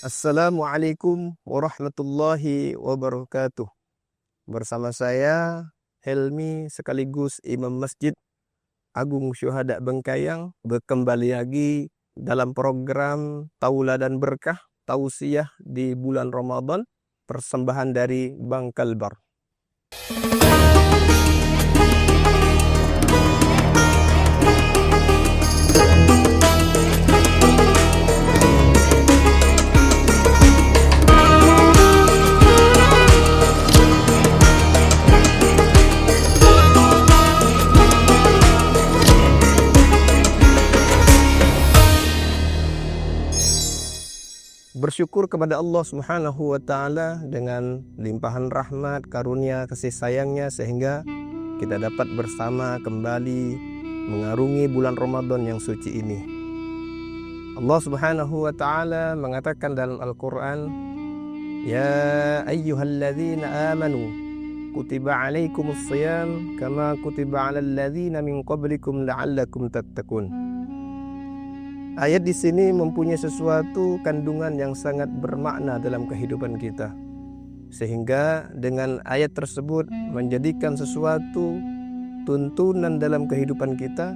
Assalamualaikum warahmatullahi wabarakatuh. Bersama saya Helmi sekaligus Imam Masjid Agung Syuhada Bengkayang berkembali lagi dalam program Tauladan Berkah Tausiah di bulan Ramadan, persembahan dari Bank Kalbar. Bersyukur kepada Allah Subhanahu wa Ta'ala dengan limpahan rahmat, karunia, kasih sayangnya sehingga kita dapat bersama kembali mengarungi bulan Ramadan yang suci ini. Allah Subhanahu wa Ta'ala mengatakan dalam Al-Quran, Ya ayyuhalladzina amanu kutiba alaikumus siyam kama kutiba alal ladzina min qablikum la'allakum tattaqun. Ayat di sini mempunyai sesuatu kandungan yang sangat bermakna dalam kehidupan kita. Sehingga dengan ayat tersebut menjadikan sesuatu tuntunan dalam kehidupan kita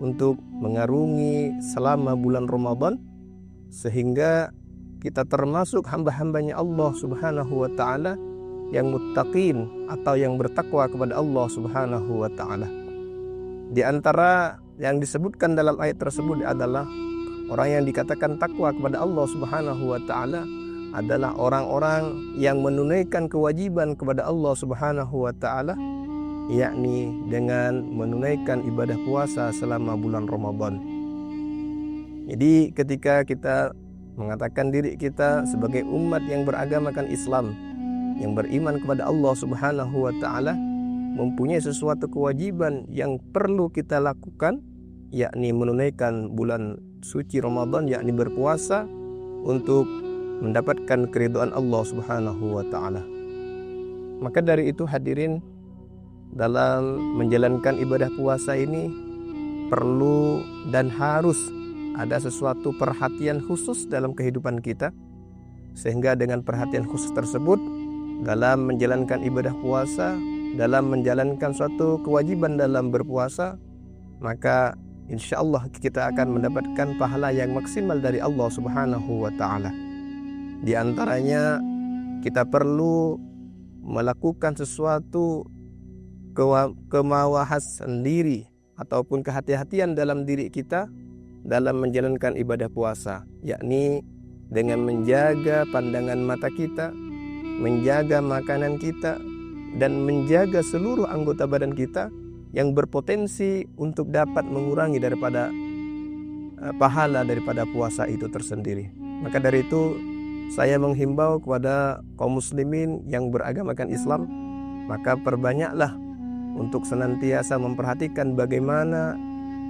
untuk mengarungi selama bulan Ramadan. Sehingga kita termasuk hamba-hambanya Allah Subhanahu wa Ta'ala yang muttaqin atau yang bertakwa kepada Allah Subhanahu wa Ta'ala. Di antara yang disebutkan dalam ayat tersebut adalah orang yang dikatakan takwa kepada Allah Subhanahu wa Ta'ala adalah orang-orang yang menunaikan kewajiban kepada Allah Subhanahu wa Ta'ala, yakni dengan menunaikan ibadah puasa selama bulan Ramadan. Jadi ketika kita mengatakan diri kita sebagai umat yang beragamakan Islam, yang beriman kepada Allah Subhanahu wa Ta'ala, mempunyai sesuatu kewajiban yang perlu kita lakukan, yakni menunaikan bulan suci Ramadan, yakni berpuasa untuk mendapatkan keridhaan Allah Subhanahu wa Ta'ala. Maka dari itu hadirin, dalam menjalankan ibadah puasa ini perlu dan harus ada sesuatu perhatian khusus dalam kehidupan kita, sehingga dengan perhatian khusus tersebut dalam menjalankan ibadah puasa, dalam menjalankan suatu kewajiban dalam berpuasa, maka insya Allah kita akan mendapatkan pahala yang maksimal dari Allah Subhanahu wa Ta'ala. Di antaranya kita perlu melakukan sesuatu kemawahasan diri ataupun kehati-hatian dalam diri kita dalam menjalankan ibadah puasa, yakni dengan menjaga pandangan mata kita, menjaga makanan kita, dan menjaga seluruh anggota badan kita yang berpotensi untuk dapat mengurangi daripada pahala daripada puasa itu tersendiri. Maka dari itu saya menghimbau kepada kaum muslimin yang beragamakan Islam, maka perbanyaklah untuk senantiasa memperhatikan bagaimana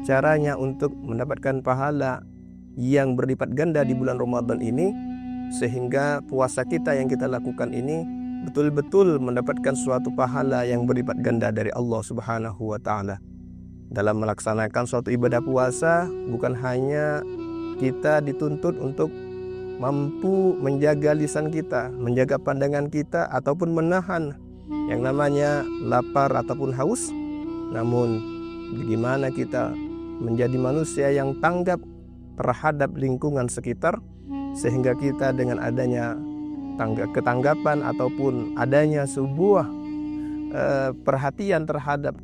caranya untuk mendapatkan pahala yang berlipat ganda di bulan Ramadan ini, sehingga puasa kita yang kita lakukan ini betul-betul mendapatkan suatu pahala yang berlipat ganda dari Allah Subhanahu wa Ta'ala. Dalam melaksanakan suatu ibadah puasa, bukan hanya kita dituntut untuk mampu menjaga lisan kita, menjaga pandangan kita, ataupun menahan yang namanya lapar ataupun haus, namun bagaimana kita menjadi manusia yang tanggap terhadap lingkungan sekitar, sehingga kita dengan adanya ketanggapan ataupun adanya sebuah perhatian terhadap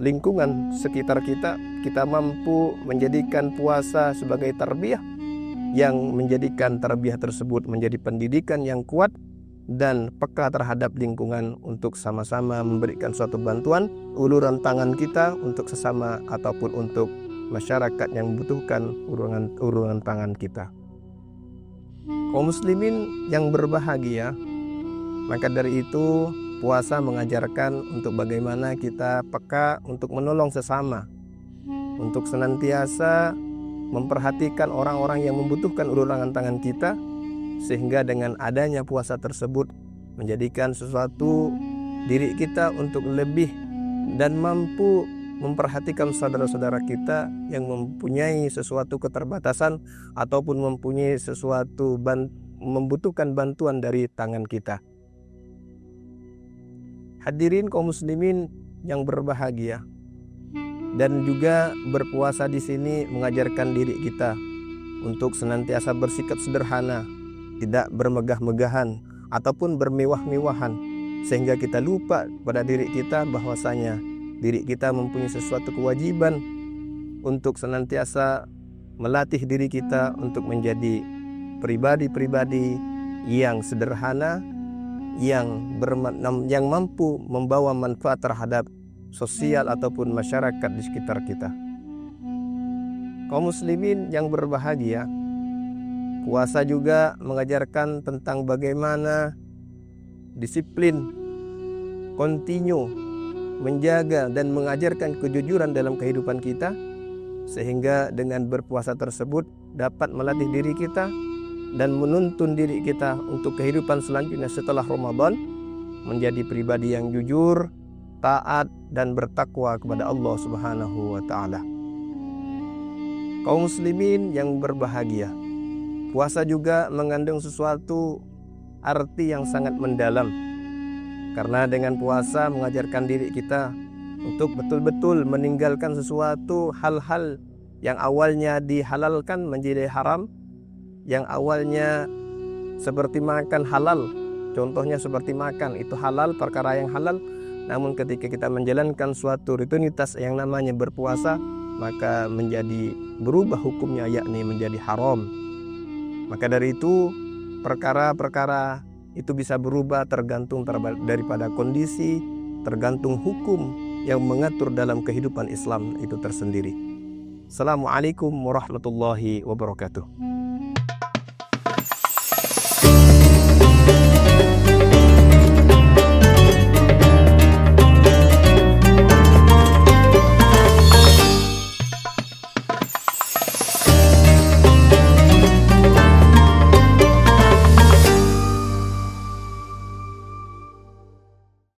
lingkungan sekitar kita, kita mampu menjadikan puasa sebagai tarbiyah yang menjadikan tarbiyah tersebut menjadi pendidikan yang kuat dan peka terhadap lingkungan untuk sama-sama memberikan suatu bantuan, uluran tangan kita untuk sesama ataupun untuk masyarakat yang membutuhkan uluran tangan kita. Kaum muslimin yang berbahagia, maka dari itu puasa mengajarkan untuk bagaimana kita peka untuk menolong sesama, untuk senantiasa memperhatikan orang-orang yang membutuhkan uluran tangan kita, sehingga dengan adanya puasa tersebut menjadikan sesuatu diri kita untuk lebih dan mampu memperhatikan saudara-saudara kita yang mempunyai sesuatu keterbatasan ataupun mempunyai sesuatu membutuhkan bantuan dari tangan kita. Hadirin kaum muslimin yang berbahagia, dan juga berpuasa di sini mengajarkan diri kita untuk senantiasa bersikap sederhana, tidak bermegah-megahan ataupun bermewah-mewahan, sehingga kita lupa pada diri kita bahwasanya diri kita mempunyai sesuatu kewajiban untuk senantiasa melatih diri kita untuk menjadi pribadi-pribadi yang sederhana, yang mampu membawa manfaat terhadap sosial ataupun masyarakat di sekitar kita. Kaum muslimin yang berbahagia, puasa juga mengajarkan tentang bagaimana disiplin, kontinu menjaga dan mengajarkan kejujuran dalam kehidupan kita, sehingga dengan berpuasa tersebut dapat melatih diri kita dan menuntun diri kita untuk kehidupan selanjutnya setelah Ramadan menjadi pribadi yang jujur, taat dan bertakwa kepada Allah Subhanahu wa taala. Kaum muslimin yang berbahagia, puasa juga mengandung sesuatu arti yang sangat mendalam. Karena dengan puasa mengajarkan diri kita untuk betul-betul meninggalkan sesuatu hal-hal yang awalnya dihalalkan menjadi haram, yang awalnya seperti makan halal, contohnya seperti makan itu halal, perkara yang halal, namun ketika kita menjalankan suatu rutinitas yang namanya berpuasa, maka menjadi berubah hukumnya, yakni menjadi haram. Maka dari itu perkara-perkara itu bisa berubah tergantung daripada kondisi, tergantung hukum yang mengatur dalam kehidupan Islam itu tersendiri. Assalamualaikum warahmatullahi wabarakatuh.